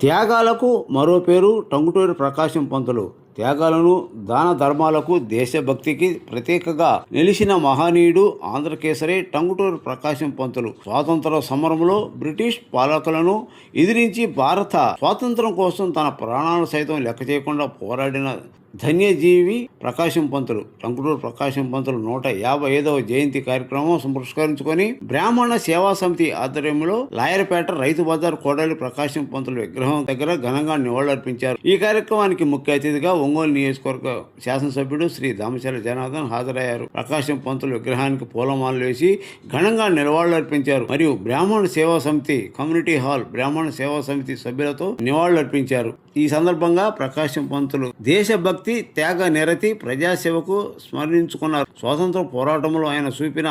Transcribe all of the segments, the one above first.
త్యాగాలకు మరో పేరు టంగుటూరి ప్రకాశం పంతులు. త్యాగాలను, దాన ధర్మాలకు, దేశభక్తికి ప్రతీకగా నిలిచిన మహనీయుడు ఆంధ్రకేసరి టంగుటూరి ప్రకాశం పంతులు. స్వాతంత్ర సమరంలో బ్రిటిష్ పాలకులను ఎదిరించి భారత స్వాతంత్రం కోసం తన ప్రాణాలు సైతం లెక్క చేయకుండా పోరాడిన ధన్యజీవి ప్రకాశం పంతులు. టంగుటూరి ప్రకాశం పంతులు 155వ జయంతి కార్యక్రమం పురస్కరించుకొని బ్రాహ్మణ సేవా సమితి ఆధ్వర్యంలో లాయర్పేట రైతు బజార్ కోడలి ప్రకాశం పంతులు విగ్రహం దగ్గర ఘనంగా నివాళులర్పించారు. ఈ కార్యక్రమానికి ముఖ్య అతిథిగా ఒంగోలు నియోజకవర్గ శాసనసభ్యుడు శ్రీ దామచర్ల జనార్దన్ హాజరయ్యారు. ప్రకాశం పంతులు విగ్రహానికి పూలమాలలు వేసి ఘనంగా నివాళులర్పించారు. మరియు బ్రాహ్మణ సేవా సమితి కమ్యూనిటీ హాల్ బ్రాహ్మణ సేవా సమితి సభ్యులతో నివాళులర్పించారు. ఈ సందర్భంగా ప్రకాశం పంతులు దేశభక్తి, త్యాగ నిరతి, ప్రజాసేవకు స్మరించుకున్నారు. స్వాతంత్ర పోరాటంలో ఆయన చూపిన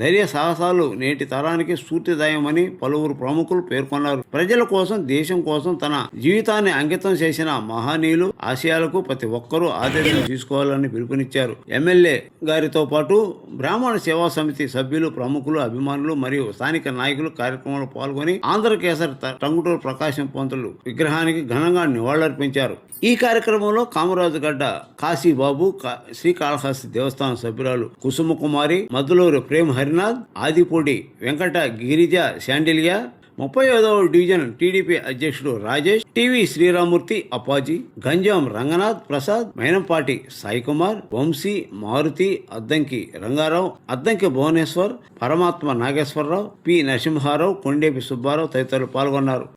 ధైర్య సాహసాలు నేటి తరానికి స్ఫూర్తిదాయమని పలువురు ప్రముఖులు పేర్కొన్నారు. ప్రజల కోసం, దేశం కోసం తన జీవితాన్ని అంకితం చేసిన మహనీయులు ఆశయాలకు ప్రతి ఒక్కరూ ఆదర్శం తీసుకోవాలని పిలుపునిచ్చారు. ఎమ్మెల్యే గారితో పాటు బ్రాహ్మణ సేవా సమితి సభ్యులు, ప్రముఖులు, అభిమానులు మరియు స్థానిక నాయకులు కార్యక్రమంలో పాల్గొని ఆంధ్రకేసరి టంగుటూరి ప్రకాశం పంతులు విగ్రహానికి ఘనంగా నివాళులర్పించారు. ఈ కార్యక్రమంలో కామరాజు గడ్డ కాశీబాబు, శ్రీకాళహస్తి దేవస్థానం సభ్యురాలు కుసుమకుమారి, మద్దులూరు ప్రేమ్ హరినాథ్, ఆదిపూడి వెంకట గిరిజ శాండిలియా, 35వ డివిజన్ టీడీపీ అధ్యక్షుడు రాజేష్, టీవీ శ్రీరామూర్తి అప్పాజీ, గంజాం రంగనాథ్ ప్రసాద్, మైనంపాటి సాయికుమార్, వంశీ, మారుతి, అద్దంకి రంగారావు, అద్దంకి భువనేశ్వర్, పరమాత్మ నాగేశ్వరరావు, పి నరసింహారావు, కొండేపి సుబ్బారావు తదితరులు పాల్గొన్నారు.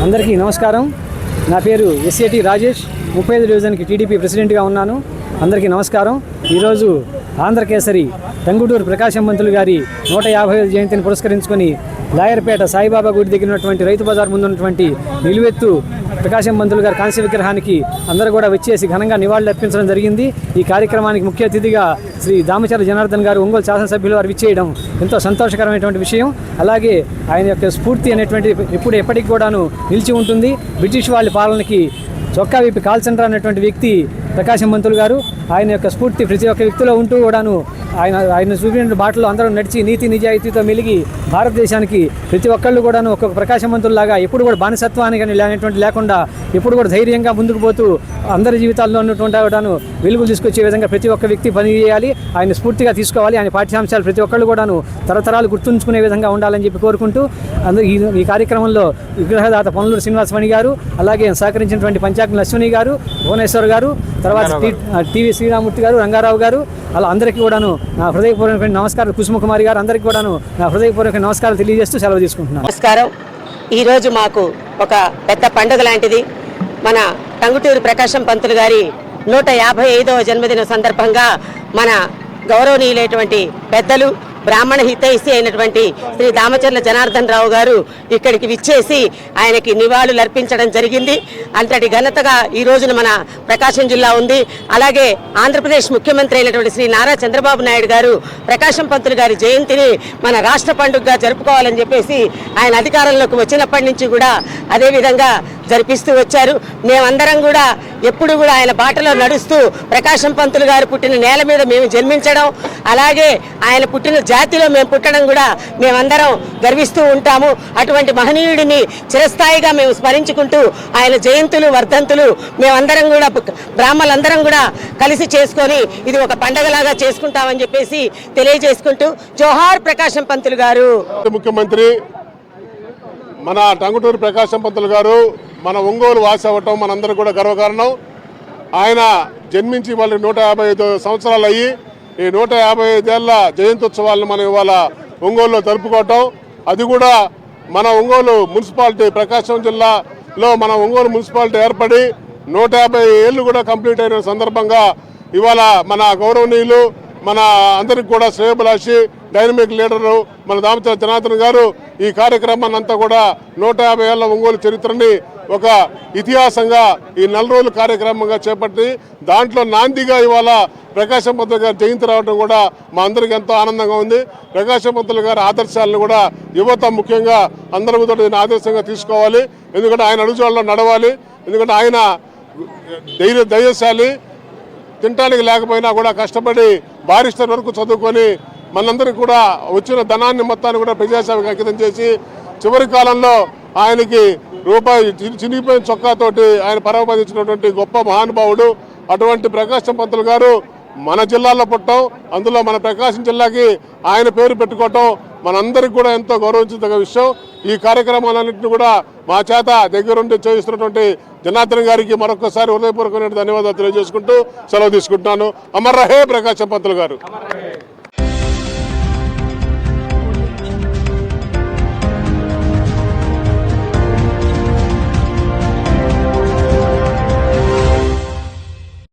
అందరికీ నమస్కారం. నా పేరు ఎస్ఏటి రాజేష్, 35 డివిజన్కి టీడీపీ ప్రెసిడెంట్గా ఉన్నాను. అందరికీ నమస్కారం. ఈరోజు ఆంధ్రకేసరి టంగుటూరు ప్రకాశం పంతులు గారి 150వ జయంతిని పురస్కరించుకొని లాయర్పేట సాయిబాబా గుడి దగ్గర ఉన్నటువంటి రైతు బజార్ ముందు ఉన్నటువంటి నిలువెత్తు ప్రకాశం పంతులు గారి కాంస్య విగ్రహానికి అందరూ కూడా వచ్చేసి ఘనంగా నివాళులు అర్పించడం జరిగింది. ఈ కార్యక్రమానికి ముఖ్య అతిథిగా శ్రీ దామచర్ల జనార్దన్ గారు, ఒంగోలు శాసనసభ్యులు వారు విచ్చేయడం ఎంతో సంతోషకరమైనటువంటి విషయం. అలాగే ఆయన యొక్క స్ఫూర్తి అనేటువంటి ఎప్పటికి కూడాను నిలిచి ఉంటుంది. బ్రిటిష్ వాళ్ళ పాలనకి చొక్కా విప్పి కాల్చండ్రా అన్నటువంటి వ్యక్తి ప్రకాశం పంతులు గారు. ఆయన యొక్క స్ఫూర్తి ప్రతి ఒక్క వ్యక్తిలో ఉంటూ కూడాను ఆయన చూపిన బాటలో అందరూ నడిచి నీతి నిజాయితీతో మెలిగి భారతదేశానికి ప్రతి ఒక్కళ్ళు కూడాను ఒక్కొక్క ప్రకాశం పంతుల్లాగా ఎప్పుడు కూడా బానిసత్వానికి అనేటువంటి లేకుండా ఎప్పుడు కూడా ధైర్యంగా ముందుకు పోతూ అందరి జీవితాల్లో ఉన్నటువంటి కూడాను వెలుగులు తీసుకొచ్చే విధంగా ప్రతి ఒక్క వ్యక్తి పనిచేయాలి. ఆయన స్ఫూర్తిగా తీసుకోవాలి. ఆయన పాఠ్యాంశాలు ప్రతి ఒక్కళ్ళు కూడాను తరతరాలు గుర్తుంచుకునే విధంగా ఉండాలని చెప్పి కోరుకుంటూ అందరూ ఈ కార్యక్రమంలో విగ్రహదాత పొన్నలూరు శ్రీనివాసమణి గారు, అలాగే సహకరించినటువంటి పంచాగ్ని అశ్విని గారు, భువనేశ్వర్ గారు, తర్వాత టీవీ శ్రీరామూర్తి గారు, రంగారావు గారు, అలా అందరికీ కూడాను నా హృదయపూర్వకమైన నమస్కారం. కుసుమకుమారి గారు, అందరికీ కూడాను నా హృదయపూర్వక నమస్కారాలు తెలియజేస్తూ సెలవు తీసుకుంటున్నాను. నమస్కారం. ఈరోజు మాకు ఒక పెద్ద పండుగ లాంటిది. మన టంగుటూరు ప్రకాశం పంతులు గారి 155వ జన్మదిన సందర్భంగా మన గౌరవనీయులైనటువంటి పెద్దలు బ్రాహ్మణ హితైషి అయినటువంటి శ్రీ దామచర్ల జనార్దన్ రావు గారు ఇక్కడికి విచ్చేసి ఆయనకి నివాళులు అర్పించడం జరిగింది. అంతటి ఘనతగా ఈ రోజున మన ప్రకాశం జిల్లా ఉంది. అలాగే ఆంధ్రప్రదేశ్ ముఖ్యమంత్రి అయినటువంటి శ్రీ నారా చంద్రబాబు నాయుడు గారు ప్రకాశం పంతులు గారి జయంతిని మన రాష్ట్ర పండుగగా జరుపుకోవాలని చెప్పేసి ఆయన అధికారంలోకి వచ్చినప్పటి నుంచి కూడా అదేవిధంగా జరిపిస్తూ వచ్చారు. మేమందరం కూడా ఎప్పుడు కూడా ఆయన బాటలో నడుస్తూ ప్రకాశం పంతులు గారు పుట్టిన నేల మీద మేము జన్మించడం, అలాగే ఆయన పుట్టిన జాతిలో మేము పుట్టడం కూడా మేమందరం గర్విస్తూ ఉంటాము. అటువంటి మహనీయుడిని చిరస్థాయిగా మేము స్మరించుకుంటూ ఆయన జయంతులు వర్ధంతులు మేమందరం కూడా బ్రాహ్మణులందరం కూడా కలిసి చేసుకొని ఇది ఒక పండగలాగా చేసుకుంటామని చెప్పేసి తెలియజేసుకుంటూ జోహార్ ప్రకాశం పంతులు గారు. ముఖ్యమంత్రి మన టంగుటూరు ప్రకాశం పంతులు గారు మన ఒంగోలు వాసి అవ్వటం మనందరూ కూడా గర్వకారణం. ఆయన జన్మించి వాళ్ళకి 155 సంవత్సరాలు అయ్యి ఈ 155 ఏళ్ల జయంత్యుత్సవాలను మనం ఇవాళ ఒంగోలులో జరుపుకోవటం, అది కూడా మన ఒంగోలు మున్సిపాలిటీ ప్రకాశం జిల్లాలో మన ఒంగోలు మున్సిపాలిటీ ఏర్పడి 150 ఏళ్ళు కూడా కంప్లీట్ అయిన సందర్భంగా ఇవాళ మన గౌరవనీయులు మన అందరికి కూడా శ్రేయభిలాషి డైనమిక్ లీడరు మన దామచర్ల జనార్దన్ గారు ఈ కార్యక్రమాన్ని అంతా కూడా 150 ఏళ్ల ఒంగోలు చరిత్రని ఒక ఇతిహాసంగా ఈ 4 రోజుల కార్యక్రమంగా చేపట్టి దాంట్లో నాందిగా ఇవాళ ప్రకాశం పంతులు గారి జయంతి రావడం కూడా మా అందరికి ఎంతో ఆనందంగా ఉంది. ప్రకాశం పంతులు గారి ఆదర్శాలను కూడా యువత ముఖ్యంగా అందరూ కూడా ఆదర్శంగా తీసుకోవాలి. ఎందుకంటే ఆయన అడుగుజాడలో నడవాలి. ఎందుకంటే ఆయన ధైర్యశాలి, తినడానికి లేకపోయినా కూడా కష్టపడి బారిస్టర్ వరకు చదువుకొని మనందరికీ కూడా వచ్చిన ధనాన్ని మొత్తాన్ని కూడా ప్రజాసేవకు అంకితం చేసి చివరి కాలంలో ఆయనకి రూపాయి చినిగిపోయిన చొక్కాతోటి ఆయన పరమపదించినటువంటి గొప్ప మహానుభావుడు. అటువంటి ప్రకాశం పంతులు గారు మన జిల్లాలో పుట్టడం, అందులో మన ప్రకాశం జిల్లాకి ఆయన పేరు పెట్టుకోవటం మనందరికీ కూడా ఎంతో గౌరవించదగ్గ విషయం. ఈ కార్యక్రమాలన్నింటినీ కూడా మా చేత దగ్గరుండి చేయిస్తున్నటువంటి జనార్దన్ గారికి మరొకసారి హృదయపూర్వకమైన ధన్యవాదాలు తెలియజేసుకుంటూ సెలవు తీసుకుంటున్నాను. అమర్ రహే ప్రకాశం పంతులు గారు.